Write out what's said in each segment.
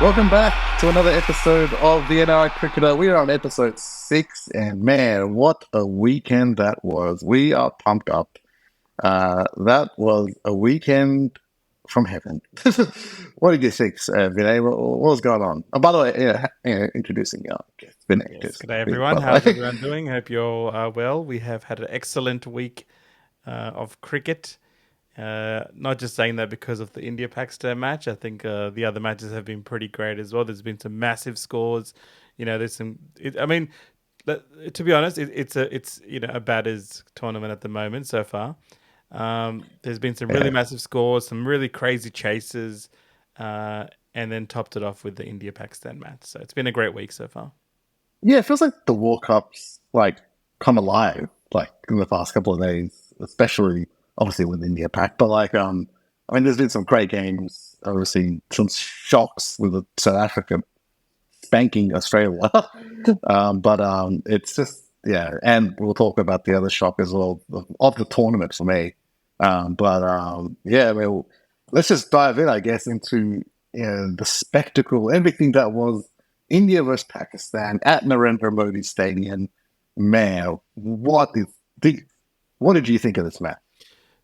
Welcome back to another episode of the NRI Cricketer. We are on episode 6, and man, what a weekend that was. We are pumped up. That was a weekend from heaven. What did you think, Vinay? What was going on? Oh, by the way, introducing Vinay. Yes, Just, good day everyone. by How's the way. everyone doing? Hope you're well. We have had an excellent week of cricket. Not just saying that because of the India Pakistan match. I think the other matches have been pretty great as well. There's been some massive scores. There's some. To be honest, it's a batters tournament at the moment so far. There's been some really Yeah. massive scores, some really crazy chases, and then topped it off with the India Pakistan match. So it's been a great week so far. Yeah, it feels like the World Cup's like come alive, like in the past couple of days, especially obviously with India pack. But I mean, there's been some great games. Obviously, some shocks with South Africa spanking Australia. But it's just yeah, and we'll talk about the other shock as well of the tournament for me. Yeah, well, let's just dive in, I guess, into the spectacle, everything that was India versus Pakistan at Narendra Modi Stadium. Man, what did you think of this match?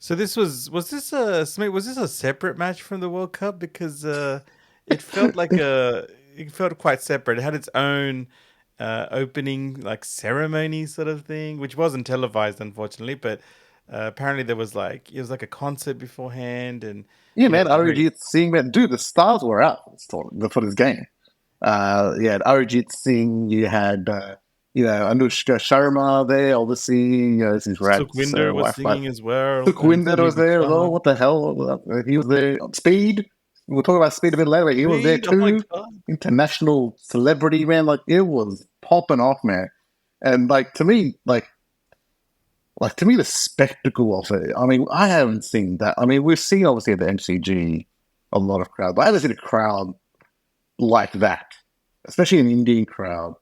So this was this a Smith, was this a separate match from the World Cup because it felt like a it felt quite separate. It had its own opening like ceremony sort of thing, which wasn't televised unfortunately, but apparently there was like it was like a concert beforehand, and Yeah, it man, was very Arijit Singh, man, dude, the stars were out for this game. You had Arijit Singh, you had Anushka Sharma there, obviously, this is Rat's Sukhwinder was wife, but singing as well, and Sukhwinder was music there as well. star. What the hell? He was there. Speed. We'll talk about Speed a bit later. He was there Speed, oh my too. god. International celebrity, man. Like it was popping off, man. And like to me, the spectacle of it. I mean, I haven't seen that. I mean, we've seen obviously at the MCG a lot of crowd, but I haven't seen a crowd like that, especially an Indian crowd.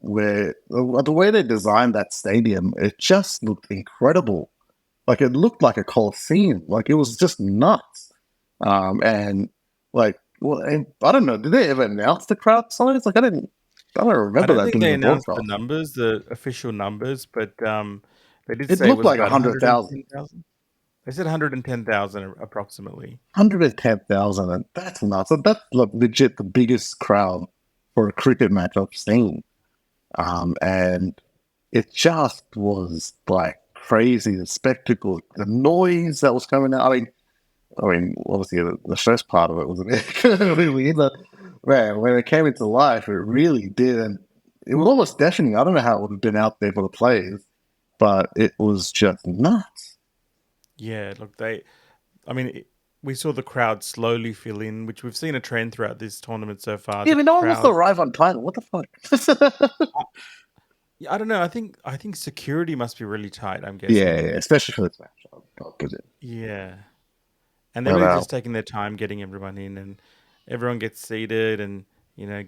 Where the way they designed that stadium, it just looked incredible. Like it looked like a coliseum. Like it was just nuts. And like, well, and I don't know. Did they ever announce the crowd size? Like I don't I remember don't that think being in they the announced the broadcast. numbers, the official numbers, but they did It say it looked was like about 100,000. 110,000. They said 110,000 approximately. 110,000, and that's nuts. So that's like legit the biggest crowd for a cricket match I've seen. And it just was like crazy. The spectacle, the noise that was coming out. Obviously the first part of it was a bit really weird, but man, when it came into life, it really did, and it was almost deafening. I don't know how it would have been out there for the players, but it was just nuts. Yeah, look, we saw the crowd slowly fill in, which we've seen a trend throughout this tournament so far. Yeah, I The mean, no one wants to crowd, arrive on time. What the fuck? I, yeah, I don't know. I think security must be really tight. I'm Yeah, guessing. especially for this match. I'll give it. Yeah, and they're But really just taking their time getting everyone in, and everyone gets seated and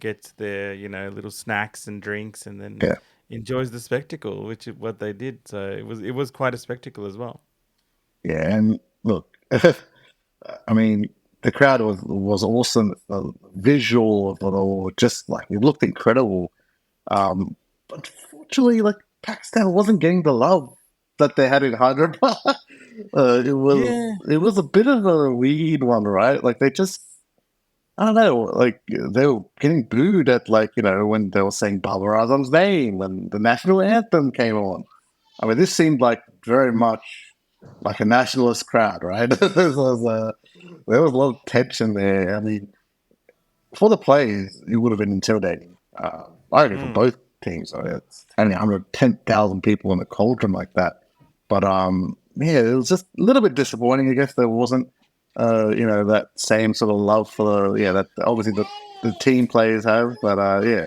gets their little snacks and drinks, and then yeah, enjoys the spectacle, which is what they did. So it was quite a spectacle as well. yeah, and look, I mean, the crowd was awesome. The visual of it all, just like it looked incredible. Unfortunately, like Pakistan wasn't getting the love that they had in Hyderabad. It was Yeah, it was a bit of a weird one, right? Like they just I don't know, like they were getting booed at when they were saying Babar Azam's name when the national anthem came on. I mean, this seemed like very much like a nationalist crowd, right? There was a lot of tension there. I mean, for the players, it would have been intimidating. I reckon for mm, both teams, I mean, it's only 110,000 people in a cauldron like that. But yeah, it was just a little bit disappointing. I guess there wasn't, that same sort of love for that obviously the team players have. But yeah,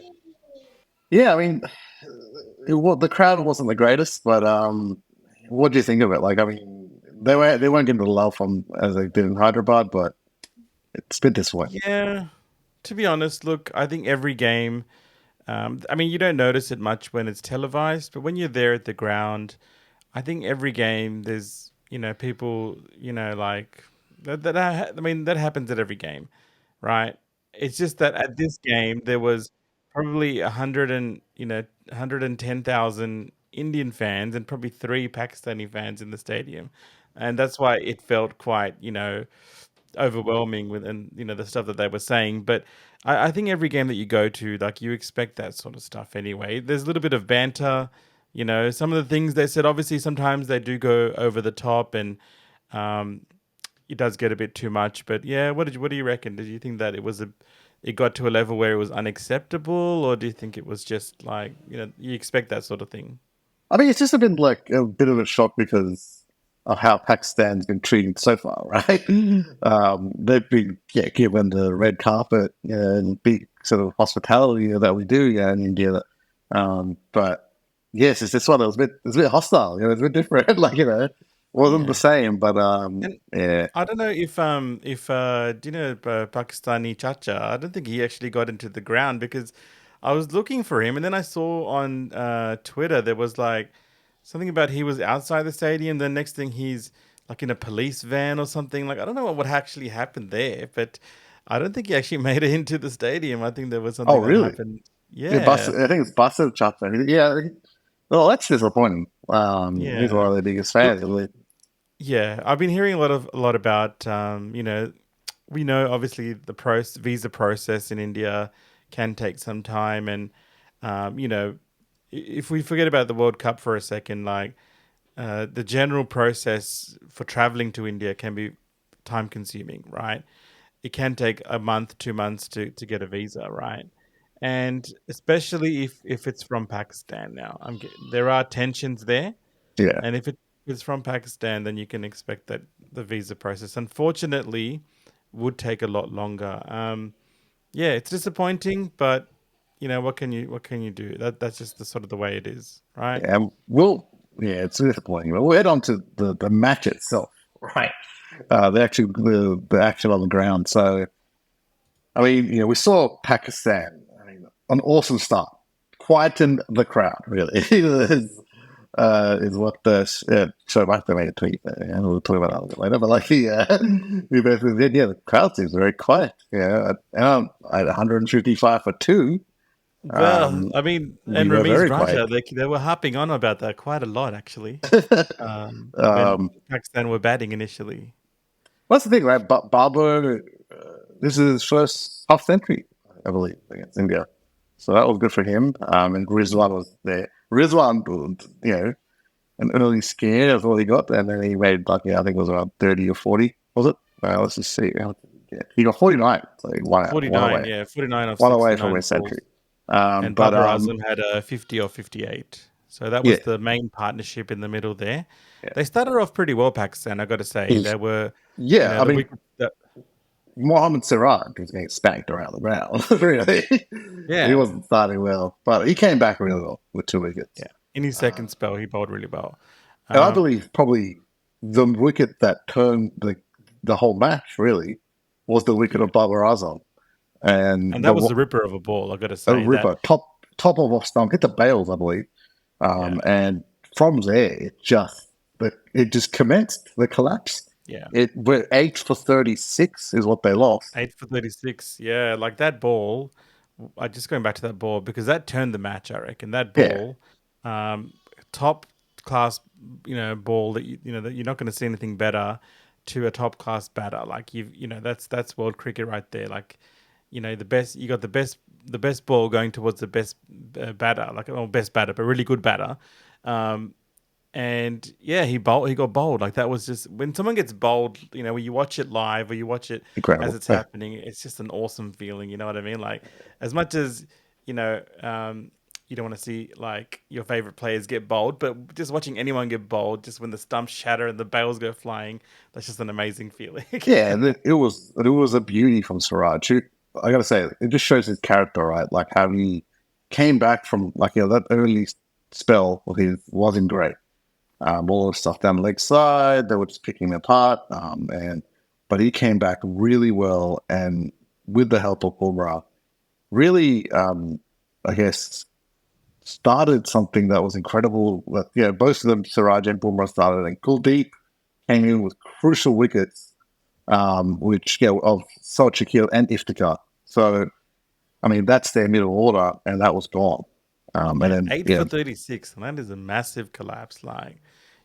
yeah. I mean, the crowd wasn't the greatest, but what do you think of it? Like, I mean, they weren't getting the love from as they did in Hyderabad, but it's a bit disappointing. yeah. To be honest, look, I think every game. I mean, you don't notice it much when it's televised, but when you're there at the ground, I think every game there's people like that. I mean, that happens at every game, right? It's just that at this game there was probably 110,000 Indian fans and probably three Pakistani fans in the stadium, and that's why it felt quite overwhelming with and the stuff that they were saying. But I think every game that you go to, like you expect that sort of stuff anyway. There's a little bit of banter, some of the things they said. Obviously, sometimes they do go over the top and. Um, it does get a bit too much. But yeah, what do you reckon? Did you think that it got to a level where it was unacceptable, or do you think it was just like you expect that sort of thing? I mean, it's just been like a bit of a shock because of how Pakistan's been treated so far, right? They've been given the red carpet and big sort of hospitality that we do in India. But yes, it's just one that was it's a bit hostile. It's a bit different. Like wasn't the Yeah, same, but and yeah. I don't know if do you know Pakistani Chacha? I don't think he actually got into the ground because I was looking for him, and then I saw on Twitter there was like something about he was outside the stadium. The next thing he's like in a police van or something. Like I don't know what actually happened there, but I don't think he actually made it into the stadium. I think there was Oh, something that really? happened. Yeah, Yeah, I think it's busted chapter. Yeah. Well, that's disappointing. He's one yeah. of the biggest fans. Really. Yeah, I've been hearing a lot about we know obviously the visa process in India can take some time, and if we forget about the World Cup for a second, like the general process for traveling to India can be time consuming, right? It can take a month, 2 months to get a visa, right? And especially if it's from Pakistan now, there are tensions there, Yeah. and if it's from Pakistan, then you can expect that the visa process, unfortunately, would take a lot longer. Yeah, it's disappointing, but what can you do? That's just the sort of the way it is, right? Yeah, yeah, it's disappointing. But we'll head on to the match itself, right? The action on the ground. So, I mean, we saw Pakistan. I mean, an awesome start, quietened the crowd. Really, is what the Shoaib Akhtar made a tweet. And we'll talk about that a little bit later. But like, we basically did. Yeah, the crowd seems very quiet. Yeah, and at 155 for two, Well, I mean, we and were Ramiz very Raja, quiet. they were harping on about that quite a lot, actually, when um, Pakistan were batting initially. What's the thing, right? Barber, this is his first half century, I believe, against India. So that was good for him. And Rizwan was there. Rizwan, an early scare, that's all he got. And then he made, like, I think it was around 30 or 40, was it? Let's just see. He got 49. So he won, one 49, away. yeah, 49 of One away from 69 his century. balls. And But, Babar Azam had a 50 or 58. So that yeah, was the main partnership in the middle there. yeah. They started off pretty well, Pakistan, I got to say. He's, They were, yeah, I the mean, wicket. Mohamed Siraj was getting spanked around the ground. Really, he Yeah, wasn't starting well, but he came back really well with two yeah. wickets. In his Uh, second spell, he bowled really well. and I Um, believe probably the wicket that turned the whole match really was the wicket yeah. of Babar Azam, and And that was the ripper of a ball, I got to a say. That, ripper top of off stump hit the bails, I believe, yeah, and from there it just commenced the collapse. yeah. It went 8 for 36 is what they lost. 8 for 36. Yeah, like that ball. I just going back to that ball because that turned the match, I reckon. That Yeah, ball, um, top class, ball that that you're not going to see anything better to a top class batter. Like that's world cricket right there. Like, the best, you got the best ball going towards the best batter, like best batter, but really good batter. Um, and yeah, he got bowled. Like that was just when someone gets bowled, when you watch it live or you watch it as incredible. it's Yeah, happening, it's just an awesome feeling. You know what I mean? Like as much as you know, you don't want to see like your favorite players get bowled, but just watching anyone get bowled, just when the stumps shatter and the bails go flying, that's just an amazing feeling. yeah, and it was a beauty from Siraj. I gotta say, it just shows his character, right? Like how he came back from like that early spell of his wasn't great. All the stuff down the leg side, they were just picking him apart. But he came back really well, and with the help of Bumrah, really, I guess, started something that was incredible. Both of them, Siraj and Bumrah, started, and Kuldeep came in with crucial wickets, which of Salt Shakil and Iftikhar. So, I mean, that's their middle order, and that was gone. And Yeah, then, 8 yeah. for 36, and that is a massive collapse. Like,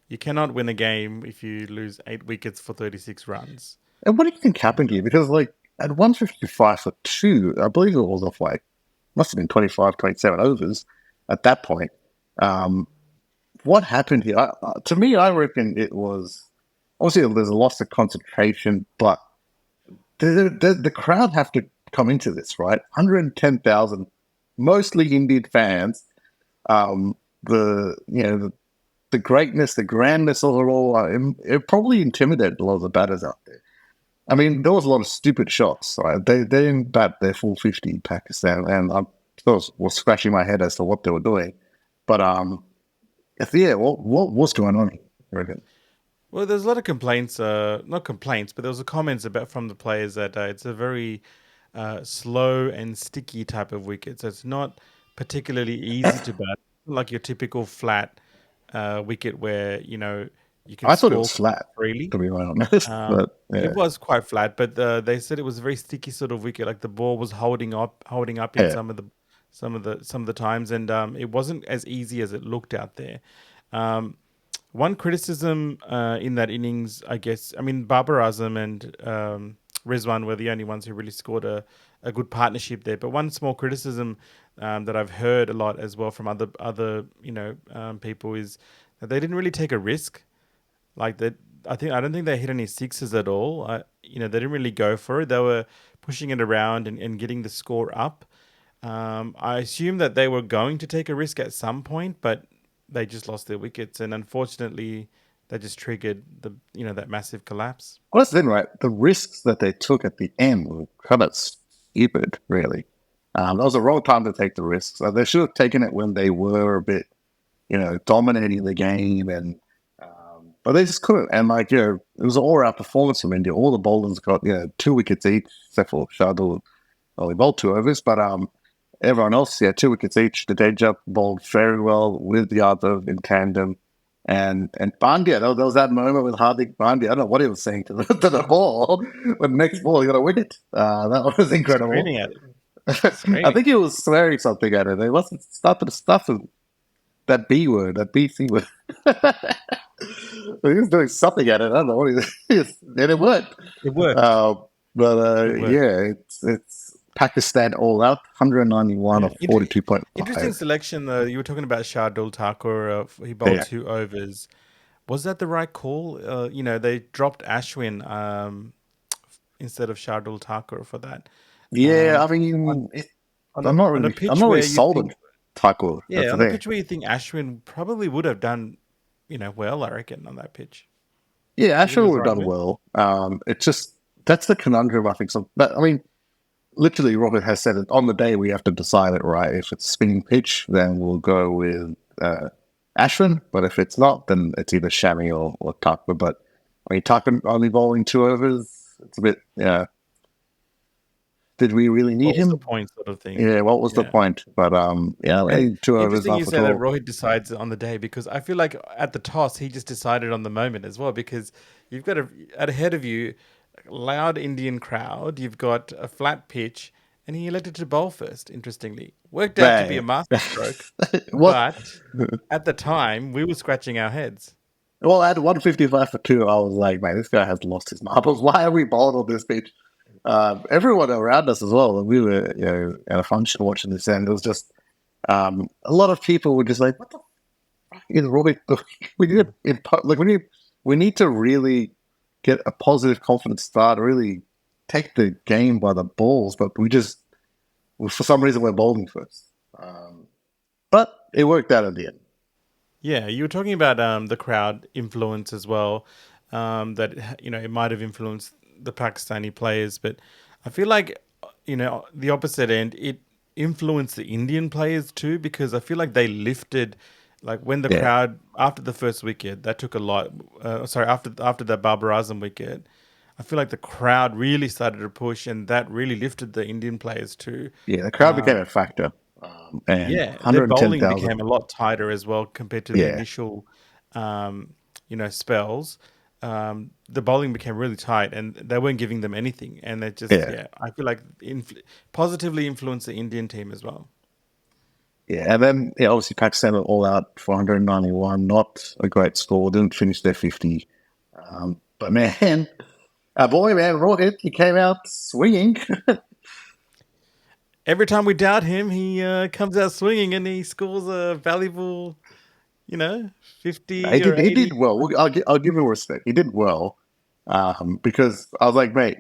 you cannot win a game if you lose 8 wickets for 36 runs. And what do you think happened here? Because, like, at 155 for two, I believe it was off, like, must have been 25, 27 overs at that point. Um, what happened here? To me, I reckon it was obviously there's a loss of concentration, but the crowd have to come into this, right? 110,000, mostly Indian fans. Um, the greatness, the grandness of it all, it probably intimidated a lot of the batters out there. I mean, there was a lot of stupid shots. Right? They didn't bat their full 50 in Pakistan, and I was scratching my head as to what they were doing. But yeah, what was going on here? I reckon. Well, there's a lot of complaints, not complaints, but there was a comments about from the players that it's a very slow and sticky type of wicket. So it's not particularly easy to bat, like your typical flat wicket where you can I thought it was score flat, freely. to be honest. But It yeah, was quite flat, but they said it was a very sticky sort of wicket. Like the ball was holding up in yeah. some of the times, and it wasn't as easy as it looked out there. Um, One criticism in that innings, I guess, I mean, Babar Azam and Rizwan were the only ones who really scored a good partnership there. But one small criticism that I've heard a lot as well from other people is that they didn't really take a risk. Like that, I don't think they hit any sixes at all. They didn't really go for it. They were pushing it around and getting the score up. I assume that they were going to take a risk at some point, but they just lost their wickets, and unfortunately, that just triggered that massive collapse. Well, that's the thing, right? The risks that they took at the end were kind of stupid, really. That was the wrong time to take the risks. They should have taken it when they were a bit, dominating the game, and but they just couldn't. And it was an all-out performance from India. All the bowlers got 2 wickets each, except for Shardul. Well, he bowled 2 overs, but everyone else, 2 wickets each. The Deja bowled very well with Yadav in tandem. And Pandya, there was that moment with Hardik Pandya. I don't know what he was saying to the ball. But next ball, you got to win it. That was incredible. Screaming at it, I screaming. think he was swearing something at it. They wasn't starting to stuff that B word, that BC word. He was doing something at it. I don't know what he was. And it worked. It worked. Uh, but It worked. yeah, it's Pakistan all out, 191 Yeah. of 42.5. Interesting selection, though. You were talking about Shardul Thakur. He bowled Yeah. 2 overs. Was that the right call? They dropped Ashwin instead of Shardul Thakur for that. Yeah, Um, I mean, on a I'm pitch not really where you sold on think, Tackle. That's yeah, the on a thing. pitch where you think Ashwin probably would have done, well, I reckon, on that pitch. Yeah, Do you think it Asher was would the have right done move? well. It's just that's the conundrum I think. So, but I mean, literally, Robert has said it on the day we have to decide it. Right, if it's spinning pitch, then we'll go with Ashwin. But if it's not, then it's either Shami or Tucker. But I mean, Tucker only bowling 2 overs. It's a bit. Yeah, did we really need What was the him? point, sort of thing? Yeah, what was the Yeah. point? But yeah, And 2 overs, interesting not you for say that 12. Rohit decides on the day because I feel like at the toss he just decided on the moment as well because you've got ahead of you a loud Indian crowd, you've got a flat pitch, and he elected to bowl first. Interestingly, worked out to be a Man, masterstroke, what? but at the time we were scratching our heads. Well, at 155 for two, I was like, man, this guy has lost his marbles. Why are we bowled on this pitch? Everyone around us as well. We were, at a function watching this, and it was just a lot of people were just like, "What the fuck is Robbie? We need like we need to really get a positive, confident start. Really take the game by the balls, but for some reason, we're bowling first. But it worked out at the end. Yeah, you were talking about the crowd influence as well. That it might have influenced the Pakistani players, but I feel like the opposite end it influenced the Indian players too because I feel like they lifted, like when the Yeah, crowd after the first wicket that took a lot. Sorry, after that Babar Azam wicket, I feel like the crowd really started to push, and that really lifted the Indian players too. yeah. The crowd became Um, a factor, and yeah, their bowling 110,000. became a lot tighter as well compared to the Yeah, initial, spells. the bowling became really tight, and they weren't giving them anything. And they just, Yeah, yeah, I feel like positively influenced the Indian team as well. yeah. And then, yeah, obviously Pakistan were all out for 191. Not a great score. Didn't finish their 50. But man, our boy, man, Rohit, he came out swinging. Every time we doubt him, he comes out swinging and he scores a valuable, 50 or He 80. did well. I'll give him respect. He did well because I was like, mate,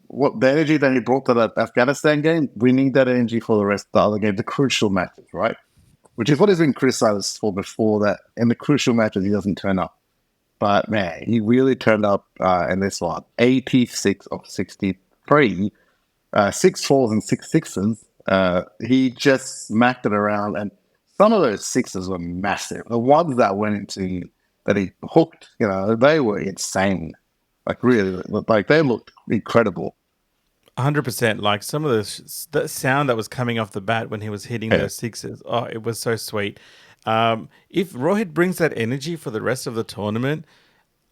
what the energy that he brought to that Afghanistan game, we need that energy for the rest of the other games, the crucial matches, right? Which is what he's been criticized for before that. In the crucial matches, he doesn't turn up. But man, he really turned up in this one. 86 of 63, six fours and six sixes. He just smacked it around, and some of those sixes were massive. The ones that went into that he hooked, they were insane. Like really, like they looked incredible. 100%. Like some of the sound that was coming off the bat when he was hitting Yeah, those sixes. Oh, it was so sweet. If Rohit brings that energy for the rest of the tournament,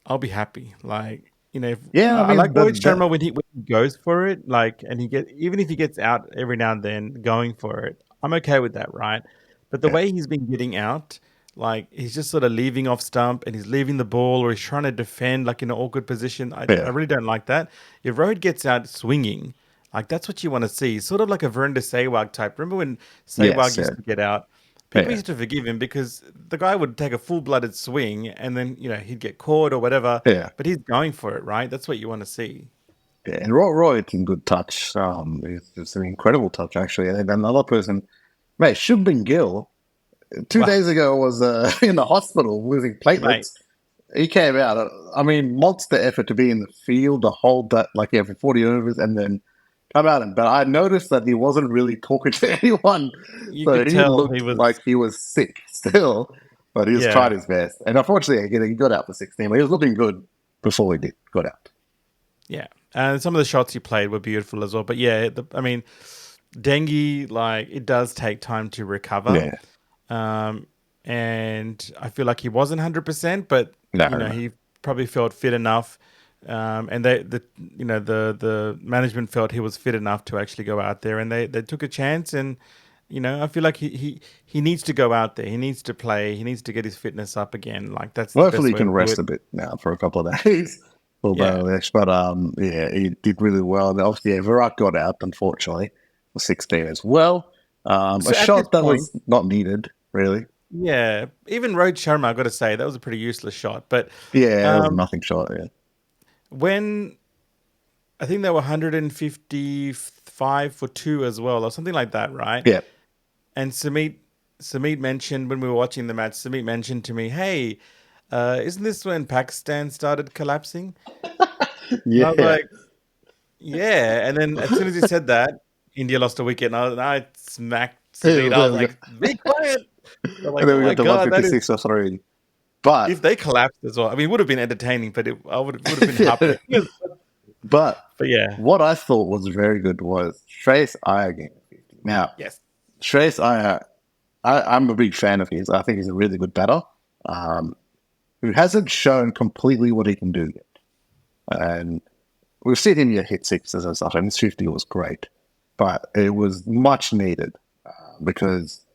I'll be happy. Like, yeah. I I like mean, Rohit Sharma when he goes for it. Like, and even if he gets out every now and then going for it, I'm okay with that, right? But the yeah, way he's been getting out, like he's just sort of leaving off stump and he's leaving the ball or he's trying to defend like in an awkward position. I yeah, really don't like that. If Rohit gets out swinging, like that's what you want to see. Sort of like a Verinder Sehwag type. Remember when Sehwag yes, used yeah, to get out? People yeah, used to forgive him because the guy would take a full-blooded swing and then, he'd get caught or whatever, yeah. but he's going for it, right? That's what you want to see. Yeah, and Roy it's in good touch. It's an incredible touch actually. And another person, mate, Shubman Gill, two Wow, days ago was in the hospital losing mate, platelets. He came out. I mean, monster effort to be in the field to hold that like for 40 overs and then come out. But I noticed that he wasn't really talking to anyone, you so could he tell he looked like was, he was sick still. But he was yeah, trying his best, and unfortunately, he got out for 16. But he was looking good before he got out. yeah. And some of the shots he played were beautiful as well. But yeah, I mean, dengue, like, it does take time to recover. Yeah, Um, and I feel like he wasn't 100%, but no, he probably felt fit enough. And the management felt he was fit enough to actually go out there, and they took a chance. And I feel like he needs to go out there. He needs to play. He needs to get his fitness up again. Like that's well, the hopefully best he way to can do rest it. a bit now for a couple of days for Yeah. Bangladesh. But yeah, he did really well. And obviously, yeah, Virat got out, unfortunately, for 16 as well. A So at this shot that point, was not needed, really. yeah, even Rohit Sharma, I got to say that was a pretty useless shot. But Yeah, it was a um, nothing shot. Yeah, when I think they were 155 for two as well, or something like that, right? yeah, And Samit mentioned when we were watching the match. Samit mentioned to me, "Hey, isn't this when Pakistan started collapsing?" And I was yeah. like, "Yeah." And then as soon as he said that, India lost a wicket, and I smacked Samit. I was like, "Be quiet!" I'm And like, then "Oh we my got to god, that is." 156 or 3. But, If they collapsed as well, I mean, it would have been entertaining, but would have been yeah, heartbreaking. but But yeah, what I thought was very good was Shreyas Iyer getting 50. Now, yes, Shreyas Iyer, I'm a big fan of his. I think he's a really good batter. Um, who hasn't shown completely what he can do yet. And we've seen him hit sixes and stuff, and his 50 was great. But it was much needed because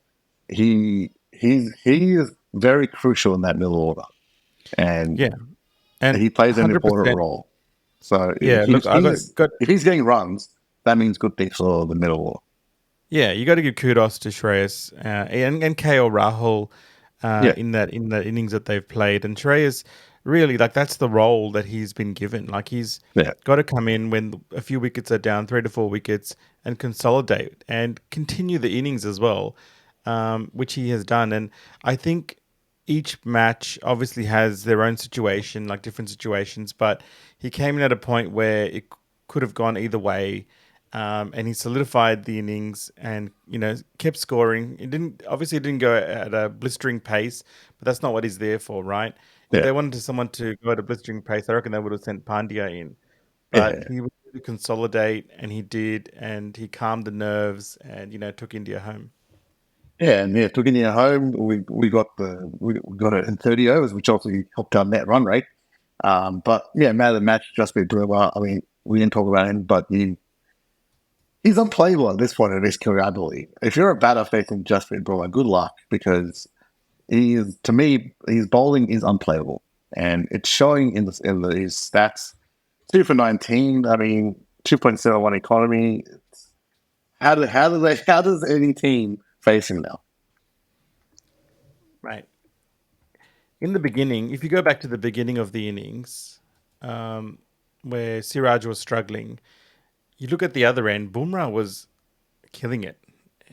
he is very crucial in that middle order. And yeah, and he plays an important 100%. role. So Yeah, look, I got if he's getting runs, that means good things for the middle order. yeah, you got to give kudos to Shreyas and KL Rahul Yeah, in that innings that they've played. And Shreyas really like that's the role that he's been given. Like he's yeah, got to come in when a few wickets are down, 3 to 4 wickets, and consolidate and continue the innings as well, which he has done. And I think each match obviously has their own situation, like different situations, but he came in at a point where it could have gone either way. And he solidified the innings and kept scoring. It didn't go at a blistering pace, but that's not what he's there for, right? If yeah, they wanted someone to go at a blistering pace, I reckon they would have sent Pandya in. But yeah. he would really consolidate, and he did, and he calmed the nerves, and took India home. Yeah, and yeah, Turkey home, we got it in 30 overs, which obviously helped our net run rate. But yeah, man of the match, Jasprit Bumrah. I mean, we didn't talk about him, but he's unplayable at this point in his career, I believe. If you're a batter facing Jasprit Bumrah, good luck because he is, to me, his bowling is unplayable, and it's showing his stats. 2 for 19. I mean, 2.71 economy. How does any team face him now? Right. In the beginning, if you go back to the beginning of the innings, um, where Siraj was struggling, you look at the other end, Bumrah was killing it.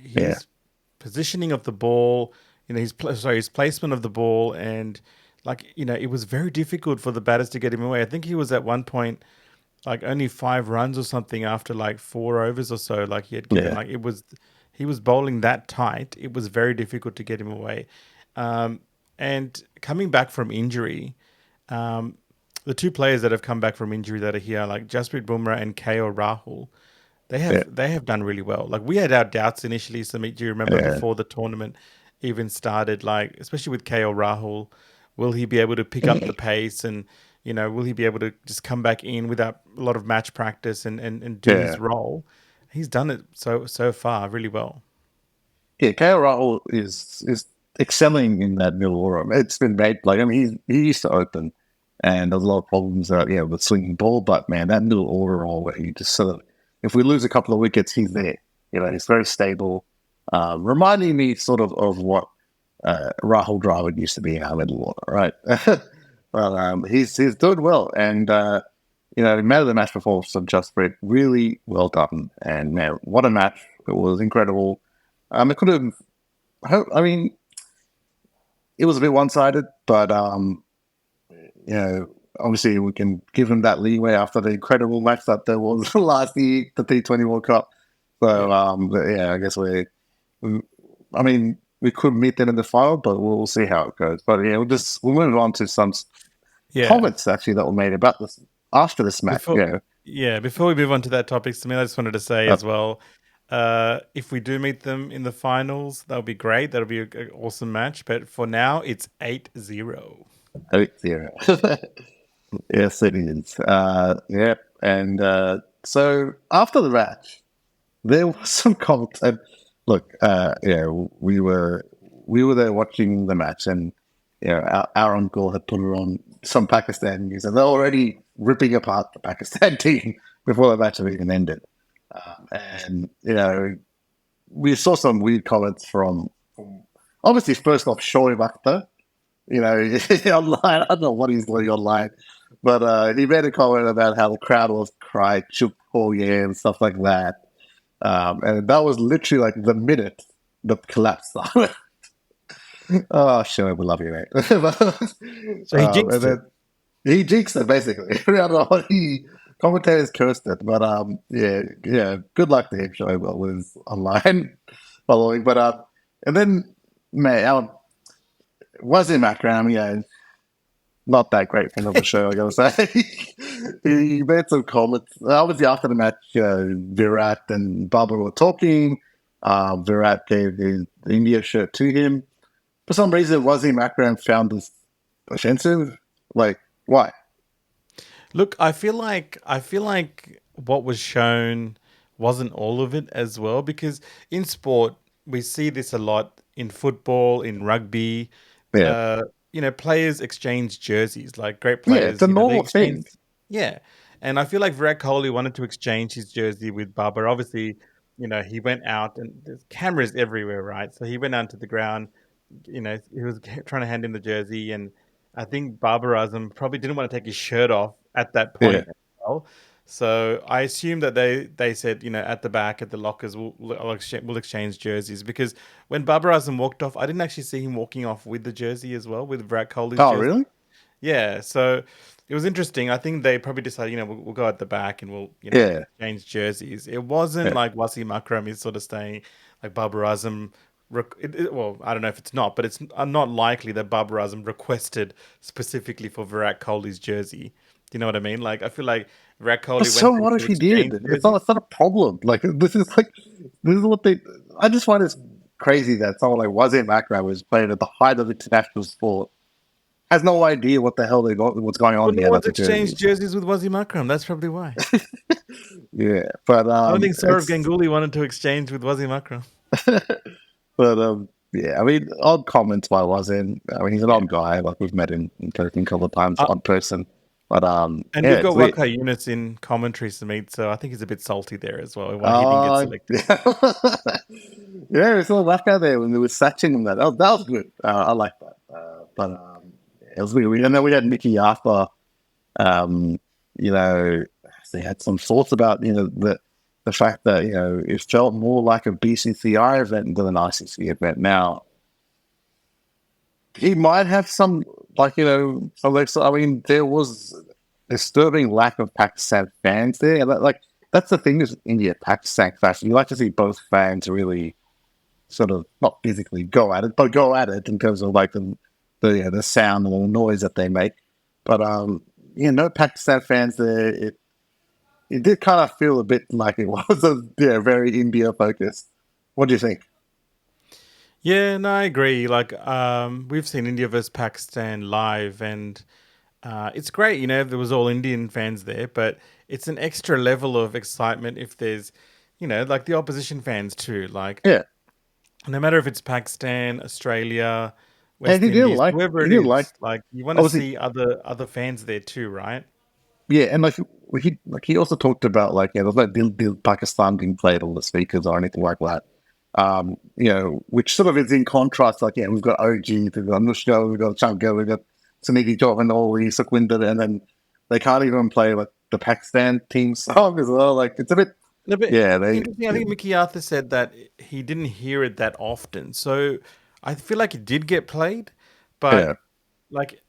Yeah, His positioning of the ball, his placement of the ball, and it was very difficult for the batters to get him away. I think he was at one point like only 5 runs or something after like 4 overs or so. Like he had given, yeah, like he was bowling that tight. It was very difficult to get him away. Um, and coming back from injury, um, the two players that have come back from injury that are here, like Jasprit Bumrah and KO Rahul, yeah, they have done really well. Like we had our doubts initially. So do you remember yeah, before the tournament even started? Like especially with KO Rahul, will he be able to pick up the pace and will he be able to just come back in without a lot of match practice and do his yeah. role? He's done it so far really well. Yeah, KL Rahul is excelling in that middle order. It's been made like I mean he used to open, and there's a lot of problems with swinging ball. But man, that middle order role where he just sort of if we lose a couple of wickets, he's there. He's very stable, reminding me sort of what Rahul Dravid used to be in our middle order, right? Well, he's doing well, and man of the match performance of Justfred really well done, and man, what a match! It was incredible. It could have. I mean, it was a bit one-sided, but obviously we can give him that leeway after the incredible match that there was last year, the T20 World Cup. So Yeah. but yeah, I guess we I mean, we could meet them in the final, but we'll see how it goes. But yeah, we'll move on to some Yeah. comments actually that were made about this after this match. Before before we move on to that topic, Samir, I just wanted to say Uh, as well, if we do meet them in the finals, that'll be great. That'll be an awesome match. But for now, it's 8-0. yeah, yes, it is. Yeah, and so after the match, there was some comments. And look, we were there watching the match, and our uncle had put it on some Pakistan news, and they're already ripping apart the Pakistan team before the match had even ended. And we saw some weird comments from obviously first off Shoaib Akhtar, online. I don't know what he's doing online, but he made a comment about how the crowd was crying, "Chup ho yeah," and stuff like that. And that was literally like the minute the collapse started. Oh, sure, we love you, mate. So he And jinxed it. then he jinxed it basically. I don't know what he commentators cursed it, but yeah. Good luck to him, Shoaib, with his online following. But and then mate, Wasim Akram, not that great friend of the show, I gotta say. He made some comments. Obviously, after the match, Virat and Baba were talking. Virat gave the India shirt to him. For some reason, Wasim Akram found this offensive. Like, why? Look, I feel like what was shown wasn't all of it as well because in sport we see this a lot in football, in rugby. Yeah. Uh, players exchange jerseys. Like great Yeah, it's players, a they normal exchange. thing. Yeah, and I feel like Virat Kohli wanted to exchange his jersey with Baba. Obviously, he went out and there's cameras everywhere, right? So he went out to the ground. He was trying to hand in the jersey, and I think Babar Azam probably didn't want to take his shirt off at that Yeah. point as well. So I assume that they said, at the back at the lockers, we'll exchange jerseys because when Babar Azam walked off, I didn't actually see him walking off with the jersey as well, with Virat Kohli's Oh, jersey. really? Yeah, so it was interesting. I think they probably decided, we'll go at the back and we'll, Yeah. change jerseys. It wasn't Yeah. like Wasim Akram is sort of staying like Babar Azam. Well, I don't know if it's not, but it's not likely that Babar Azam requested specifically for Virat Kohli's jersey. Do you know what I mean? Like, I feel like Virat But Kohli went so there what if to he did? exchange jerseys. It's not a problem. Like this is what they. I just find it crazy that someone like Wasim Akram was playing at the height of international sport has no idea what the hell what's going Well, on no here. one's That's a exchanged jersey. jerseys with Wasim Akram. That's probably why. Yeah, but I don't think Saurav it's Ganguly wanted to exchange with Wasim Akram. but yeah. I mean, odd comments by Wasim. I mean, he's an Yeah. odd guy. Like we've met him in person a couple of times, Uh, odd person. But and yeah, we've it's got weird. Waka Yunus in commentary, Samit, so I think he's a bit salty there as well, why he didn't get Uh, selected. yeah, we saw that guy there when they were satching him. That was good. I like that. But it was weird. And then we had Mickey Arthur. Um, you know, they had some thoughts about the fact that it felt more like a BCCI event than an ICC event. Now he might have some some I mean, there was disturbing lack of Pakistan fans there. And that's the thing is India Pakistan clash. You like to see both fans really sort of not physically go at it, but go at it in terms of like the sound or noise that they make. But no Pakistan fans there. It did kind of feel a bit like it was very India focused. What do you think? Yeah, no, I agree. Like, we've seen India versus Pakistan live, and it's great, if there was all Indian fans there, but it's an extra level of excitement if there's, like the opposition fans too. Like, Yeah, no matter if it's Pakistan, Australia, and West Indies, whoever he it didn't like is, like you want to obviously. see other fans there too, right? Yeah, and he also talked about there's like Dil Pakistan being played on the speakers or anything like that. Which sort of is in contrast. Like, we've got OG, we've got Anushka, we've got Shankar, we've got Suniti Chauhanoli, Sukhwinder, and then they can't even play like the Pakistan team song as well. Like, it's a bit, No, but yeah, it's they, interesting. I think Mickey Arthur said that he didn't hear it that often, so I feel like it did get played, yeah, but like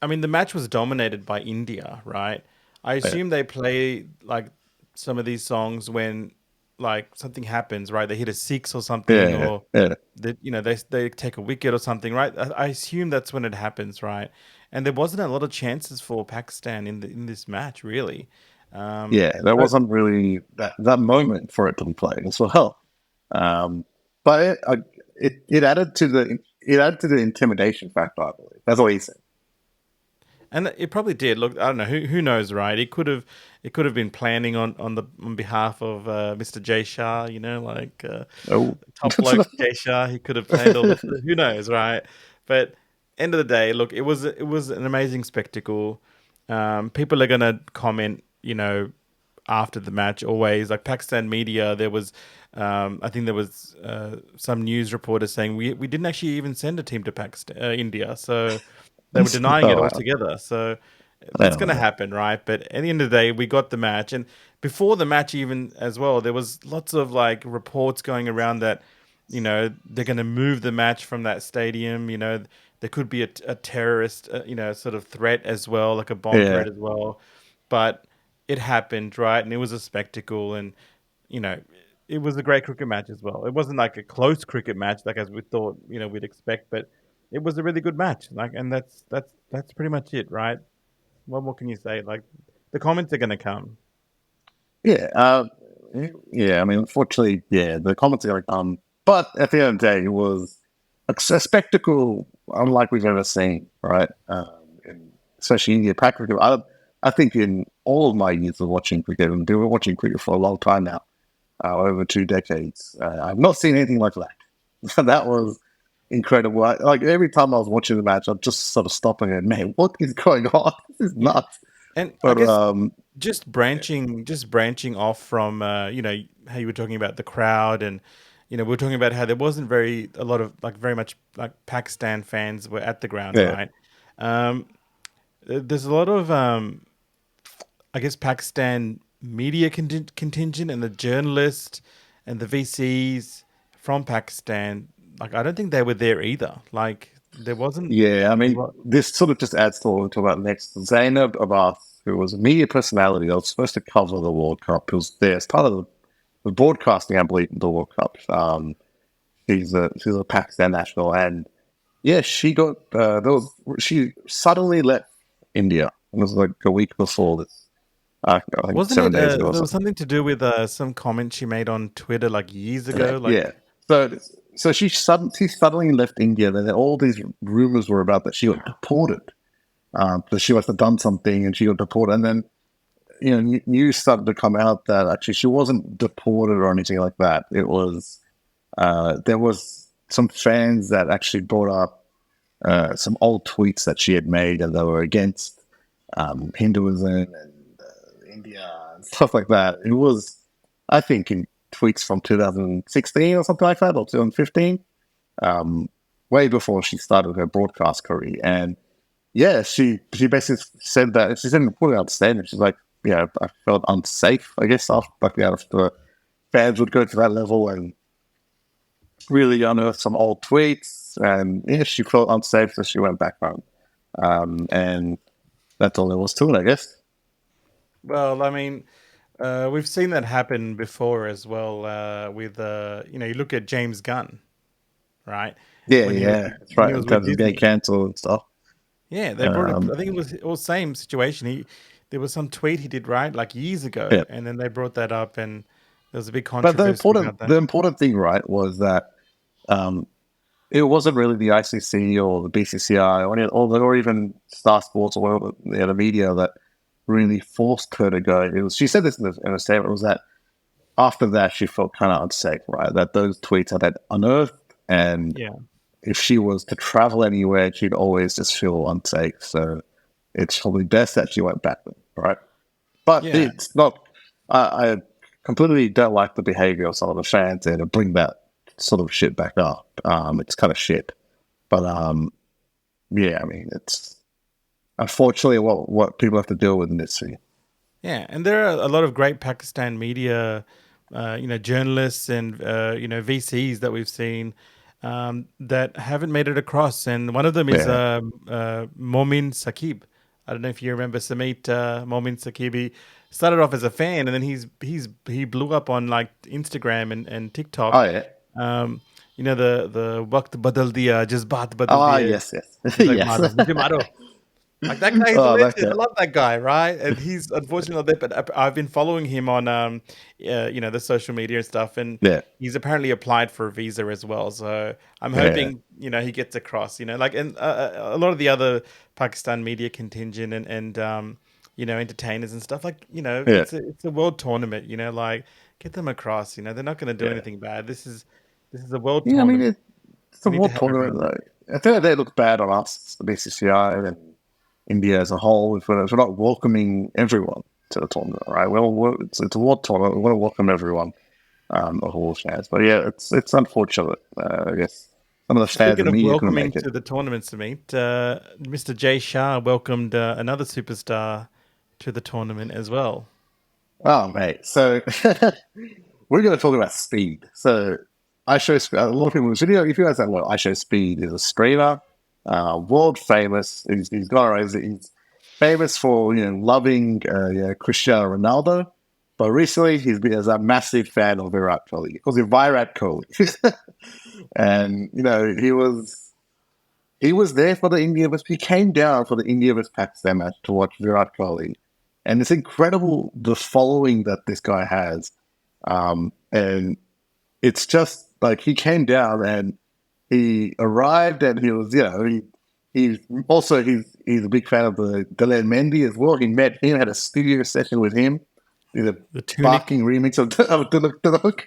I mean, the match was dominated by India, right? I yeah, assume they play like some of these songs when like something happens, right? They hit a six or something, yeah, or yeah, they take a wicket or something, right? I assume that's when it happens, right? And there wasn't a lot of chances for Pakistan in this match, really. Um, yeah. There but wasn't really that moment for it to be played as well. Um, but it added to the intimidation factor. I believe that's what he said. And it probably did. Look, I don't know who knows, right? It could have been planning on behalf of Mr. Jay Shah, Oh, top bloke Jay Shah. He could have planned all this. Who knows, right? But end of the day, look, it was an amazing spectacle. People are gonna comment, after the match always. Like Pakistan media, there was, I think there was some news reporter saying we didn't actually even send a team to Pakistan, India, so they were denying it oh wow. altogether. So it's going to Yeah, happen, right? But at the end of the day, we got the match, and before the match, even as well, there was lots of like reports going around that they're going to move the match from that stadium. There could be a terrorist, sort of threat as well, like a bomb yeah, threat as well. But it happened, right? And it was a spectacle, and you know, it was a great cricket match as well. It wasn't like a close cricket match, like as we thought, we'd expect, but it was a really good match. Like, and that's pretty much it, right? What more can you say? Like, the comments are gonna come. yeah. Yeah. I mean, unfortunately, yeah, the comments are going to come, but at the end of the day, it was a spectacle unlike we've ever seen, right? And especially India Pac cricket. I think in all of my years of watching cricket, and been watching cricket for a long time now, over 2 decades, I've not seen anything like that. That was incredible. Like every time I was watching the match, I'd just sort of stop and go, "Man, what is going on? This is Yeah, nuts." and I But guess just branching off from how you were talking about the crowd, and we were talking about how there wasn't a lot of like very much like Pakistan fans were at the ground, yeah, right? Um, there's a lot of I guess Pakistan media contingent and the journalists and the VCs from Pakistan. Like, I don't think they were there either. Like, there wasn't yeah. I a mean, lot. this sort of just adds to what we'll talk about next. Zainab Abbas, who was a media personality that was supposed to cover the World Cup, who was there as part of the broadcasting, I believe, the World Cup. She's a Pakistan national, and yeah, she got she suddenly left India. It was like a week before this. I think Wasn't 7 days it? ago or There was something. something to do with some comment she made on Twitter like years Yeah, ago. Like, yeah. So she suddenly left India, and then all these rumors were about that she got deported, that she must have done something and she got deported, and then news started to come out that actually she wasn't deported or anything like that. It was there was some fans that actually brought up some old tweets that she had made, and they were against Hinduism and India and stuff like that. It was, I think, in tweets from 2016 or something like that, or 2015, way before she started her broadcast career. And yeah, she basically said that she didn't fully understand it. She's like, I felt unsafe, I guess, after fans would go to that level and really unearth some old tweets. And yeah, she felt unsafe, so she went back home. And that's all there was to it, I guess. Well, I mean, we've seen that happen before as well. With you look at James Gunn, right? Yeah, When he was yeah, with, that's when he right. In was with terms of getting Disney, cancelled and stuff. yeah, they brought up. Um, I think it was same situation. There was some tweet he did right like years ago, yeah. and then they brought that up, and there was a big But controversy about that. the important thing, right, was that um, it wasn't really the ICC or the BCCI or even Star Sports or whatever, the media that really forced her to go. It was, she said this in a statement, was that after that she felt kind of unsafe, right? That those tweets had unearthed, and Yeah, if she was to travel anywhere, she'd always just feel unsafe. So it's probably best that she went back then, right? But yeah. it's not. I completely don't like the behavior of some of the fans there to bring that sort of shit back up. It's kind of shit. But yeah, I mean, it's unfortunately what people have to deal with in this city. Yeah, and there are a lot of great Pakistan media, journalists and VCs that we've seen that haven't made it across, and one of them is Yeah. Momin Saqib. I don't know if you remember Samit Momin Saqib. He started off as a fan, and then he blew up on like Instagram and Oh TikTok. yeah. Um, the waqt badal diya, jazbaat badal Ah diya. yes, yes, He's like yes. maro, mujhe maro. Like that guy, he's a Oh, that legend. I guy. love that guy, right? And he's unfortunately not there, but I've been following him on, the social media and stuff, and Yeah, he's apparently applied for a visa as well. So I'm yeah, hoping, he gets across. Like, and a lot of the other Pakistan media contingent and entertainers and stuff. Like, yeah, it's a world tournament. Like get them across. They're not going to do yeah. anything bad. This is a world Yeah, I mean, tournament. it's a We need to world have tournament. everyone there. Like, I think they look bad on us, the BCCI and India as a whole, if we're not welcoming everyone to the tournament, right? Well, it's a world tournament. We want to welcome everyone, of all fans. But yeah, it's unfortunate. I guess some of the fans Speaking and of media couldn't welcoming make it. to the tournament, Samit, Mr. Jay Shah welcomed another superstar to the tournament as well. Oh, mate. So we're going to talk about speed. So a lot of people in this video. If you guys don't know, I Show Speed is a streamer, world famous. He's got around. He's famous for loving Cristiano Ronaldo, but recently he's been as a massive fan of Virat Kohli because he's Virat Kohli, and he was there for the India vs. He came down for the India vs. Pakistan match to watch Virat Kohli, and it's incredible the following that this guy has, and it's just like he came down and he arrived and he was he's also he's a big fan of the Dylan Mendy as well. He met him, had a studio session with him, did a The tunic. barking remix of Diluk.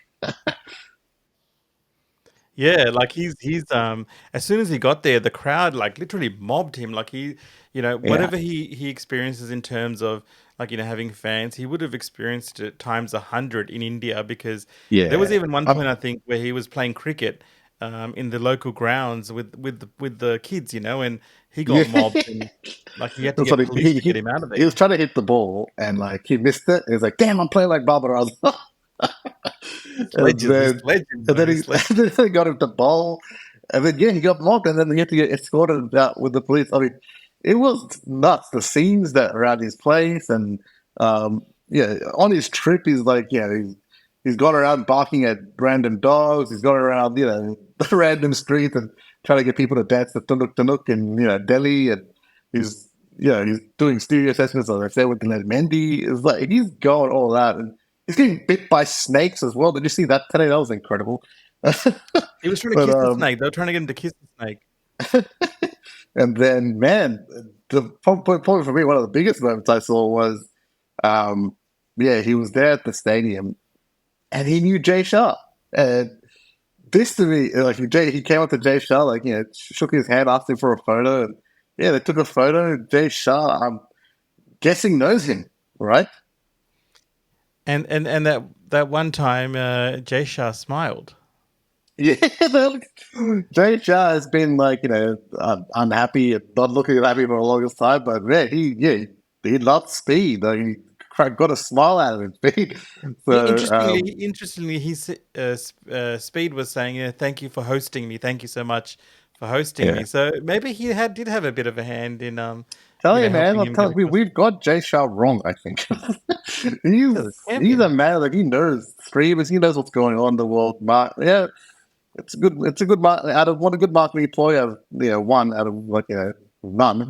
Yeah, like he's as soon as he got there, the crowd like literally mobbed him. Like Yeah, whatever he experiences in terms of like having fans, he would have experienced it times 100 in India because there was yeah. even one point I think where he was playing cricket in the local grounds with the kids, and he got Yeah, mobbed and like he had to that's get what police to get him out of he there. was trying to hit the ball and like he missed it. He was like, "Damn, I'm playing like Barbara." This and legend, this then legend, and bro, then he this legend. and then he got him the ball, and then yeah, he got mobbed, and then he had to get escorted out with the police. I mean, it was nuts. The scenes that around his place, and on his trip, he's like, he's gone around barking at random dogs. He's gone around, the random streets and trying to get people to dance the Tunuk Tunuk in Delhi, and he's he's doing studio sessions, as I said, with Glenn Mendy. It's like he's going all out, and he's getting bit by snakes as well. Did you see that today? That was incredible. He was trying to but kiss the snake. They were trying to get him to kiss the snake. and then man, the point for me, one of the biggest moments I saw was, um, yeah, he was there at the stadium and he knew Jay Shah. And this to me, like he came up to Jay Shah, like shook his hand, asked him for a photo, and yeah, they took a photo. Jay Shah, I'm guessing knows him, right? And that one time, Jay Shah smiled. Yeah, Jay Shah has been like unhappy and not looking happy for the longest time, but man, he loves speed. Like, he got a smile out of his speed. So Interestingly, Speed was saying, "Thank you for hosting me. Thank you so much for hosting yeah, me." So maybe he did have a bit of a hand in, tell you, man, helping I'm him get telling you, across. we've got Jay Shah wrong. I think He's a he's a champion. man. Like, he knows streamers, he knows what's going on in the world. Yeah, it's a good. It's a good out of what a good marketing employee. One out of like none.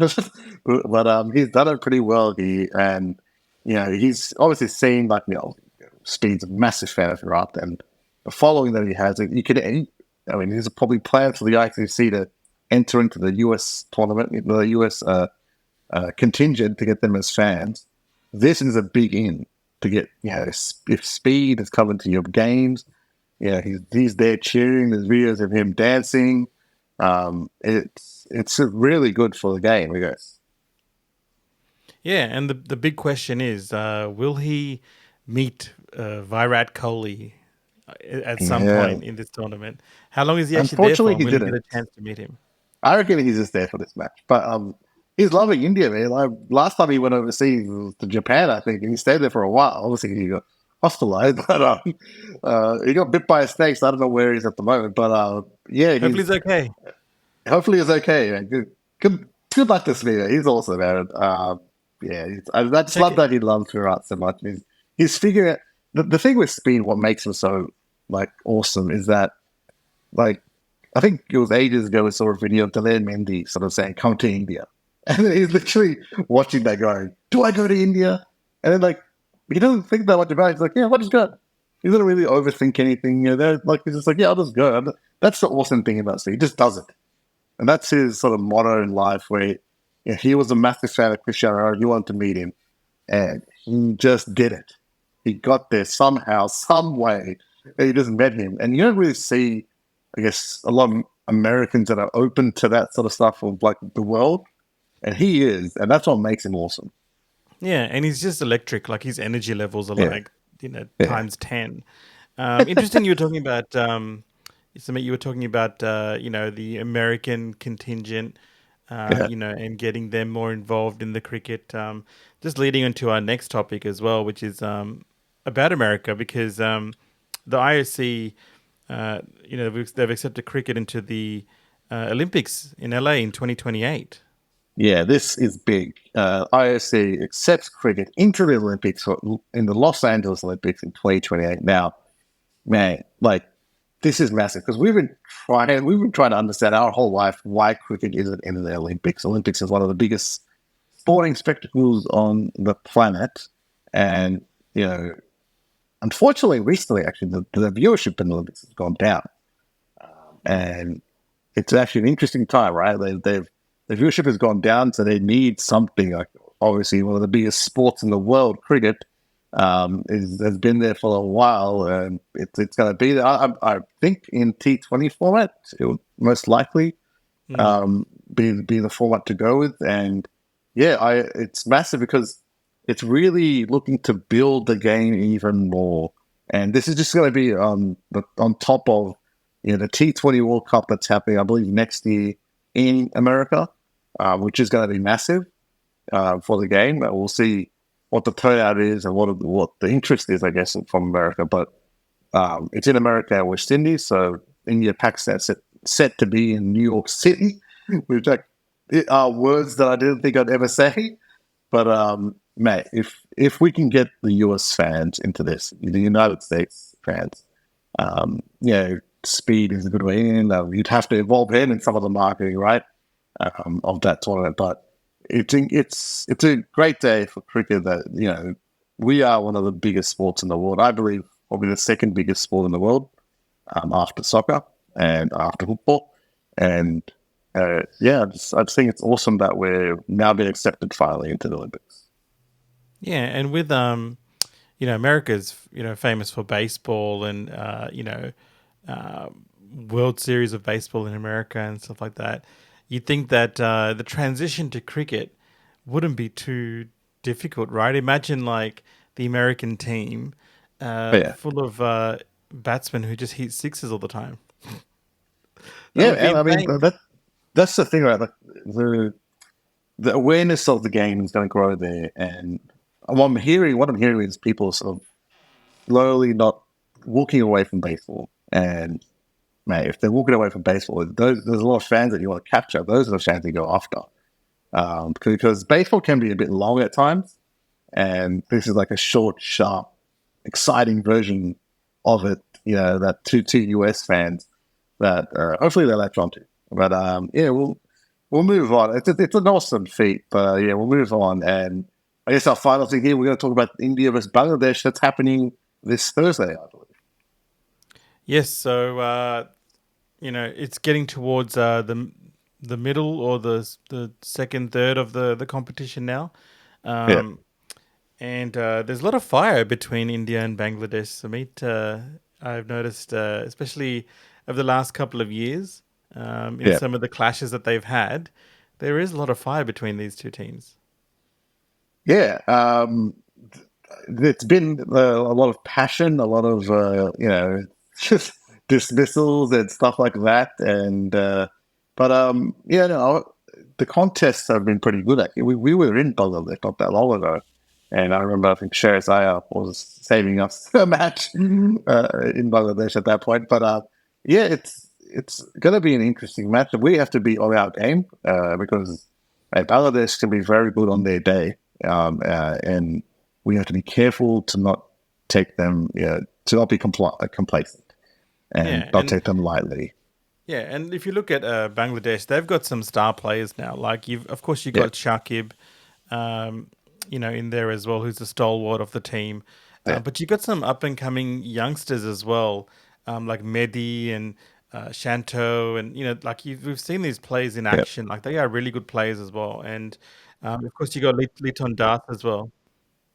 But he's done it pretty well. And he's obviously seen like Speed's a massive fan of Virat, and the following that he has. I mean, he's probably plans for the ICC to enter into the US tournament, the US contingent to get them as fans. This is a big in to get. If Speed is coming to your games. Yeah, he's there cheering. There's videos of him dancing. It's really good for the game, I guess. Yeah, and the big question is, will he meet Virat Kohli at some Yeah. point in this tournament? How long is he actually there for? Unfortunately, And he will he get didn't. a chance to meet him? I reckon he's just there for this match. But he's loving India, man. Like, last time he went overseas was to Japan, I think, and he stayed there for a while. Obviously, he got hospitalized, but he got bit by a snake. So I don't know where he's at the moment. But yeah, Hopefully, it's okay. hopefully he's okay. Man. Good luck to Smith. He's awesome, man. Yeah, I just Check love it. that he loves Virat so much. He's figuring out the thing with Speed. What makes him so like awesome is that like I think it was ages ago we saw a video of Delan Mendy sort of saying, "Come to India," and then he's literally watching that going, "Do I go to India?" And then like he doesn't think that much about it. He's like, "Yeah, what just go?" He doesn't really overthink anything. They're like he's just like, "Yeah, I'll just go." And that's the awesome thing about Speed. He just does it. And that's his sort of motto in life where he was a massive fan of Cristiano Ronaldo. He wanted to meet him. And he just did it. He got there somehow, some way. And he just met him. And you don't really see, I guess, a lot of Americans that are open to that sort of stuff of like the world. And he is. And that's what makes him awesome. Yeah, and he's just electric. Like his energy levels are Yeah. like Yeah. times 10. Interesting. You were talking about Sumit, you were talking about the American contingent, Yeah. and getting them more involved in the cricket. Just leading into our next topic as well, which is about America, because the IOC, they've accepted cricket into the Olympics in LA in 2028. Yeah, this is big. IOC accepts cricket into the Olympics in the Los Angeles Olympics in 2028. Now, man, like this is massive because we've been trying to understand our whole life why cricket isn't in the Olympics. Olympics is one of the biggest sporting spectacles on the planet, and unfortunately, recently actually the viewership in the Olympics has gone down, and it's actually an interesting time, right? The viewership has gone down, so they need something like obviously one of the biggest sports in the world, cricket, has been there for a while, and it's going to be there. I think in T20 format, it will most likely Mm. be the format to go with, and yeah, it's massive because it's really looking to build the game even more, and this is just going to be on top of the T20 World Cup that's happening, I believe, next year in America, which is going to be massive for the game. We'll see what the turnout is and what the interest is, I guess, from America. But it's in America and West Indies, so India Pakistan set to be in New York City, which are words that I didn't think I'd ever say. But mate, if we can get the US fans into this, the United States fans, speed is a good way in. You'd have to involve him in some of the marketing, right, of that tournament. But it's a great day for cricket. That we are one of the biggest sports in the world. I believe probably the second biggest sport in the world. after soccer and after football. And yeah, I just think it's awesome that we're now being accepted finally into the Olympics. Yeah, and with America's famous for baseball and uh, World Series of baseball in America and stuff like that. You'd think that the transition to cricket wouldn't be too difficult, right? Imagine like the American team But yeah, full of batsmen who just hit sixes all the time. That yeah, would be and I mean insane. that's the thing, right? Like the awareness of the game is going to grow there, and what I'm hearing is people sort of slowly not walking away from baseball. And mate, if they're walking away from baseball, there's a lot of fans that you want to capture. Those are the fans you go after, because baseball can be a bit long at times, and this is like a short, sharp, exciting version of it. You know, that two US fans that hopefully they'll latch onto. But yeah, we'll move on. It's an awesome feat, but yeah, we'll move on. And I guess our final thing here, we're going to talk about India versus Bangladesh. That's happening this Thursday, I believe. Yes, so it's getting towards the middle or the second third of the competition now. Yeah, Um, And there's a lot of fire between India and Bangladesh, Sumit. I've noticed, especially over the last couple of years, in yeah, some of the clashes that they've had, there is a lot of fire between these two teams. yeah. It's been a lot of passion, a lot of just dismissals and stuff like that. And but yeah, no, the contests have been pretty good. Actually, we were in Bangladesh not that long ago, and I remember I think Sherzaya was saving us a match in Bangladesh at that point. But yeah, it's going to be an interesting match. We have to be on our game because Bangladesh can be very good on their day, and we have to be careful to not take them, to not be complacent and Yeah, not take them lightly. and if you look at Bangladesh, they've got some star players now. Like of course, you Yeah, got Shakib, um, in there as well, who's the stalwart of the team. yeah, But you got some up and coming youngsters as well, like Mehdi and Shanto, and like we've seen these players in yeah, action. Like they are really good players as well. And of course, you got Liton Das as well.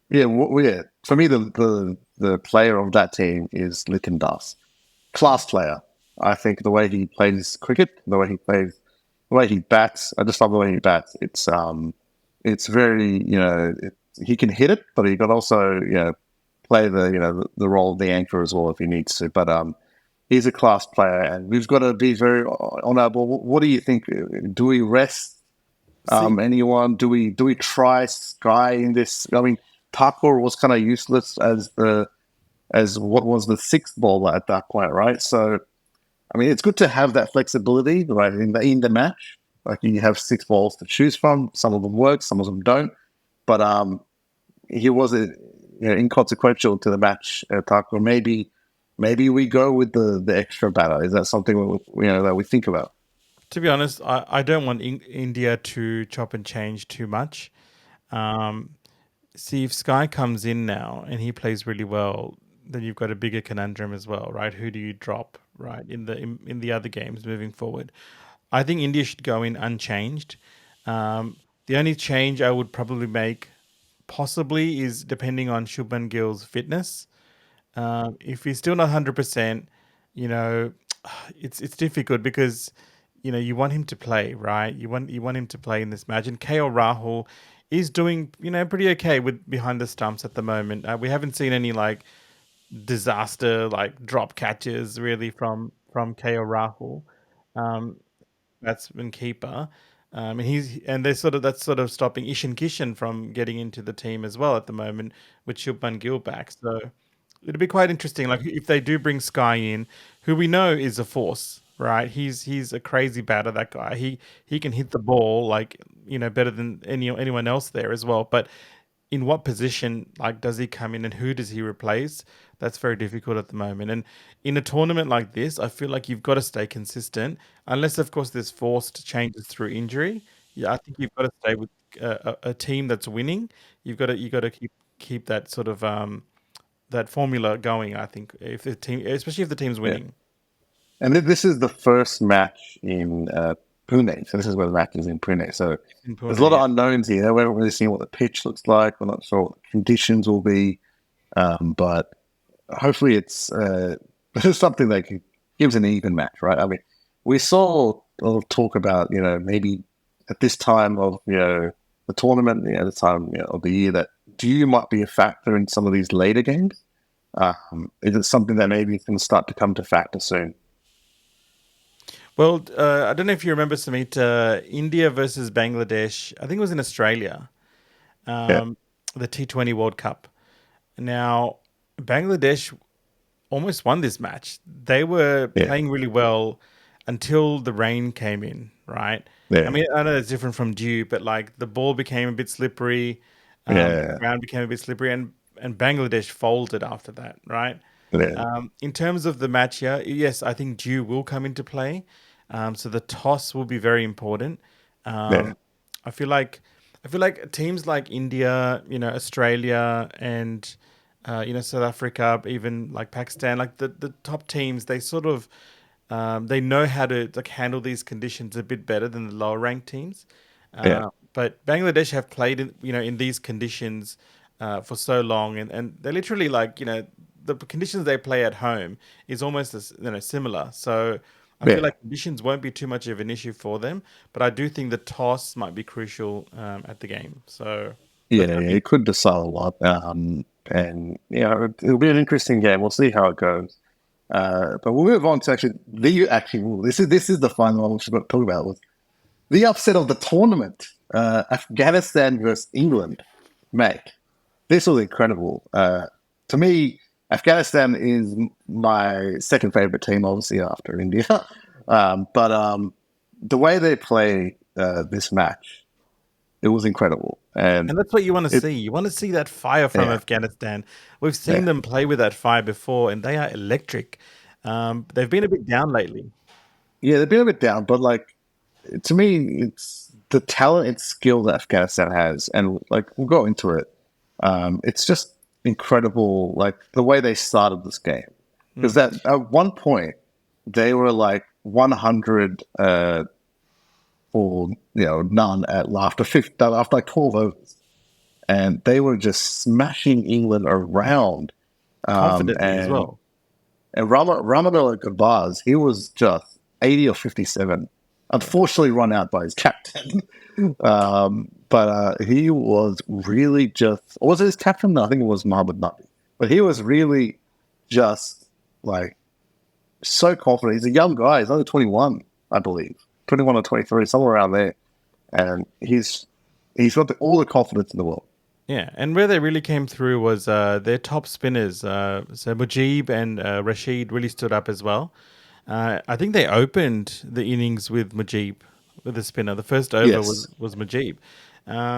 yeah. Yeah. For me, the player of that team is Liton Das, class player. I think the way he plays cricket, the way he bats. I just love the way he bats. It's very he can hit it, but he can also play the role of the anchor as well if he needs to. But he's a class player, and we've got to be very on our ball. What do you think? Do we rest See, anyone? Do we try Sky in this? I mean, Tucker was kind of useless as what was the sixth bowler at that point, right? So I mean, it's good to have that flexibility, right, in the match. Like you have six balls to choose from. Some of them work, some of them don't. But he was inconsequential to the match, Tucker. Maybe we go with the extra batter. Is that something that we think about? to be honest, I don't want India to chop and change too much. Um, See, if Sky comes in now and he plays really well, then you've got a bigger conundrum as well, right? Who do you drop, right, in the other games moving forward? I think India should go in unchanged. The only change I would probably make, possibly, is depending on Shubman Gill's fitness. If he's still not 100%, you know, it's difficult because you want him to play, right? You want him to play in this match. And KL Rahul is doing pretty okay with behind the stumps at the moment. We haven't seen any like disaster like drop catches really from KL Rahul. Um, batsman keeper. And they're sort of that's sort of stopping Ishan Kishan from getting into the team as well at the moment with Shubman Gill back. So it'll be quite interesting. Like if they do bring Sky in, who we know is a force, right? He's a crazy batter. That guy. He can hit the ball like better than anyone else there as well. But in what position like does he come in and who does he replace? That's very difficult at the moment. And in a tournament like this, I feel like you've got to stay consistent, unless of course there's forced changes through injury. Yeah, I think you've got to stay with a team that's winning. You got to keep that sort of that formula going. I think if the team, especially if the team's Yeah. winning. And this is the first match in Pune. So this is where the match is in Pune. So In there's a lot Pune, of yeah. unknowns here. We haven't really seen what the pitch looks like. We're not sure what the conditions will be. But hopefully it's something that gives an even match, right? I mean, we saw a lot of talk about, maybe at this time of, the tournament, the time of the year, that dew might be a factor in some of these later games. Is it something that maybe can start to come to factor soon? Well, I don't know if you remember, Samit, India versus Bangladesh. I think it was in Australia, Yeah, um, the T20 World Cup. Now, Bangladesh almost won this match. They were yeah, playing really well until the rain came in, right? I yeah, mean, I know it's different from dew, but like the ball became a bit slippery, the yeah, ground became a bit slippery, and Bangladesh folded after that, right? yeah, In terms of the match here, yes, I think dew will come into play. So the toss will be very important. yeah, Um, I feel like teams like India, Australia, and South Africa, even like Pakistan, like the top teams, they sort of they know how to like handle these conditions a bit better than the lower ranked teams. yeah, But Bangladesh have played in these conditions for so long, and they're literally like the conditions they play at home is almost as similar. So I feel yeah. like conditions won't be too much of an issue for them, but I do think the toss might be crucial at the game. So Yeah, look, I yeah, mean, it could decide a lot. And it'll be an interesting game. We'll see how it goes. But we'll move on to this is the final one we're going to talk about, was the upset of the tournament. Afghanistan versus England. Mate, this was incredible. To me, Afghanistan is my second favorite team, obviously after India. But the way they play this match, it was incredible, and and that's what you want to it see. You want to see that fire from yeah, Afghanistan. We've seen yeah, them play with that fire before, and they are electric. They've been a bit down lately. yeah. They've been a bit down, but like, to me, it's the talent and skill that Afghanistan has, and like we'll go into it. It's just incredible, like the way they started this game, because Mm. that at one point they were like 100 for none after like 12 overs, and they were just smashing England around. Um, Confidently as and well. and Ramadan Gabaz, he was just 80 or 57. Yeah. Unfortunately, run out by his captain. But he was really just. Was it his captain? No, I think it was Mohammed Nabi. But he was really just like so confident. He's a young guy. He's only 21, I believe. 21 or 23, somewhere around there. And he's got all the confidence in the world. Yeah, and where they really came through was their top spinners. So Mujib and Rashid really stood up as well. I think they opened the innings with Mujib, with the spinner. The first over was Yes. Mujib.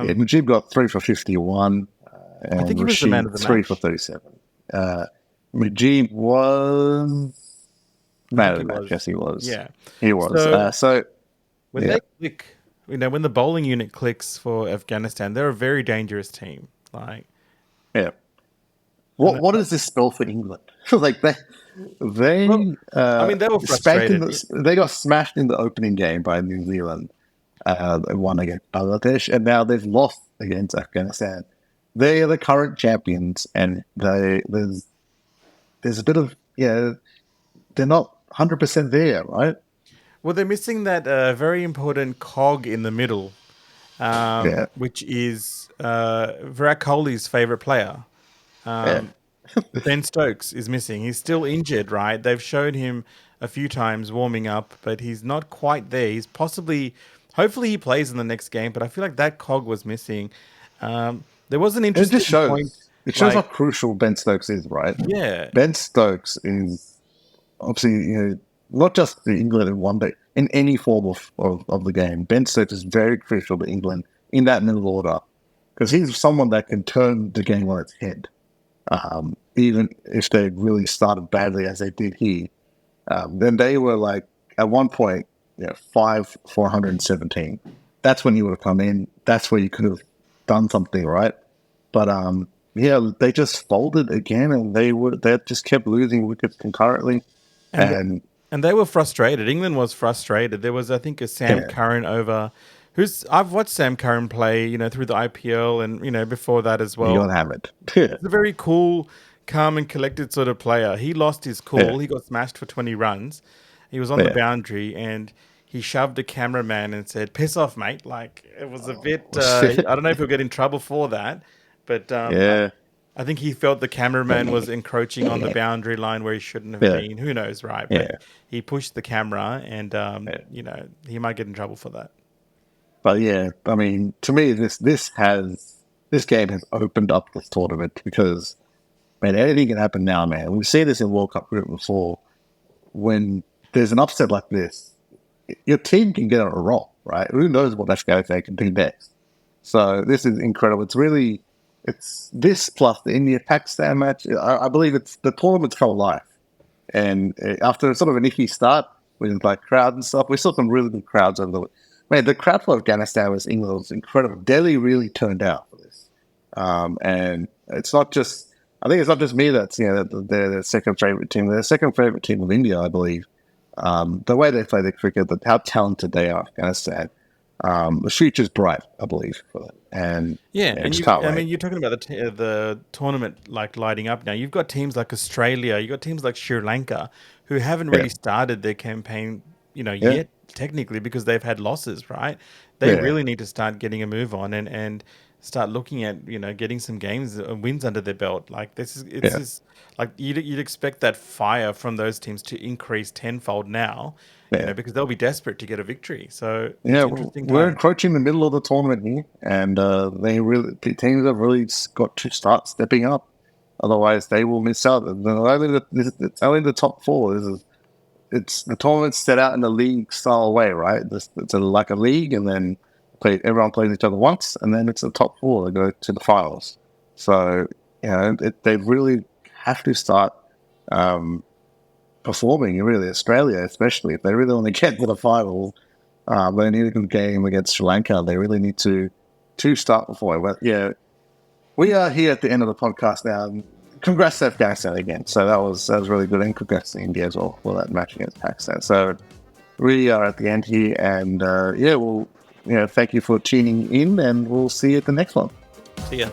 Yeah, Um, Mujib got 3 for 51, I think and he was the man Rashid of the 3 for match. 37. Uh, Mujib was I man think of he the match. was. Yes, he was. Yeah. He was. So So when yeah, they click, when the bowling unit clicks for Afghanistan, they're a very dangerous team. Like, yeah. and What does this spell for England? Like well, they I mean, they were spanked in frustrated. the they got smashed in the opening game by New Zealand. They won against Bangladesh, and now they've lost against Afghanistan. They are the current champions, and there's a bit of they're not 100% there, right? Well, they're missing that very important cog in the middle, Yeah, which is Virat Kohli's favorite player. yeah. Ben Stokes is missing. He's still injured, right? They've shown him a few times warming up, but he's not quite there. He's hopefully, he plays in the next game, but I feel like that cog was missing. There was an It just interesting point, shows. It shows how like, crucial Ben Stokes is, right? yeah, Ben Stokes is obviously not just in England in one day, in any form of the game. Ben Stokes is very crucial to England in that middle order because he's someone that can turn the game on its head. Even if they really started badly as they did here, then they were like at one point, 417. That's when you would have come in. That's where you could have done something, right? But yeah, they just folded again, and they just kept losing wickets concurrently, and and And they were frustrated. England was frustrated. There was, I think, a Sam Yeah, Curran over, who's I've watched Sam Curran play, through the IPL and before that as you well. gotta have it. Yeah, He's a very cool, calm and collected sort of player. He lost his yeah, cool. He got smashed for 20 runs. He was on the yeah. boundary and he shoved a cameraman and said, "Piss off, mate." Like it was a bit. Oh, I don't know if he'll get in trouble for that, but yeah, I think he felt the cameraman was encroaching on the boundary line where he shouldn't have yeah, been. Who knows, right? But yeah, he pushed the camera, and yeah. he might get in trouble for that. But yeah, I mean, to me, this game has opened up this tournament because man, anything can happen now, man. We've seen this in World Cup cricket before. When there's an upset like this, your team can get on a roll, right? Who knows what Afghanistan can do next? So this is incredible. It's this plus the India-Pakistan match. I believe it's the tournament's come alive. And after sort of an icky start with like crowds and stuff, we saw some really good crowds over the. Man, the crowd for Afghanistan was England was incredible. Delhi really turned out for this, and it's not just. I think it's not just me that's they're the second favorite team. They're the second favorite team of India, I believe. The way they play their cricket, how talented they are, Afghanistan. The future's bright, I believe, for them. And Yeah, yeah, and just can't I wait. mean, you're talking about the tournament like lighting up now. You've got teams like Australia, you've got teams like Sri Lanka who haven't Yeah, really started their campaign, yeah, yet technically because they've had losses, right? They yeah, really need to start getting a move on and start looking at getting some games wins under their belt. Like it's yeah. just like you'd expect that fire from those teams to increase tenfold now, Yeah. because they'll be desperate to get a victory. So it's Yeah, interesting we're times. encroaching the middle of the tournament here, and the teams have really got to start stepping up. Otherwise, they will miss out. It's only the top four. It's the tournament's set out in a league style way, right? It's like a league, and then everyone plays each other once, and then it's the top four that go to the finals. So they really have to start um, performing. Really, Australia, especially if they really want to get to the finals. They need a good game against Sri Lanka. They really need to start before. But yeah, we are here at the end of the podcast now. Congrats to Afghanistan again. So that was really good, and congrats to India as well for that match against Pakistan. So we are at the end here, and thank you for tuning in, and we'll see you at the next one. See ya.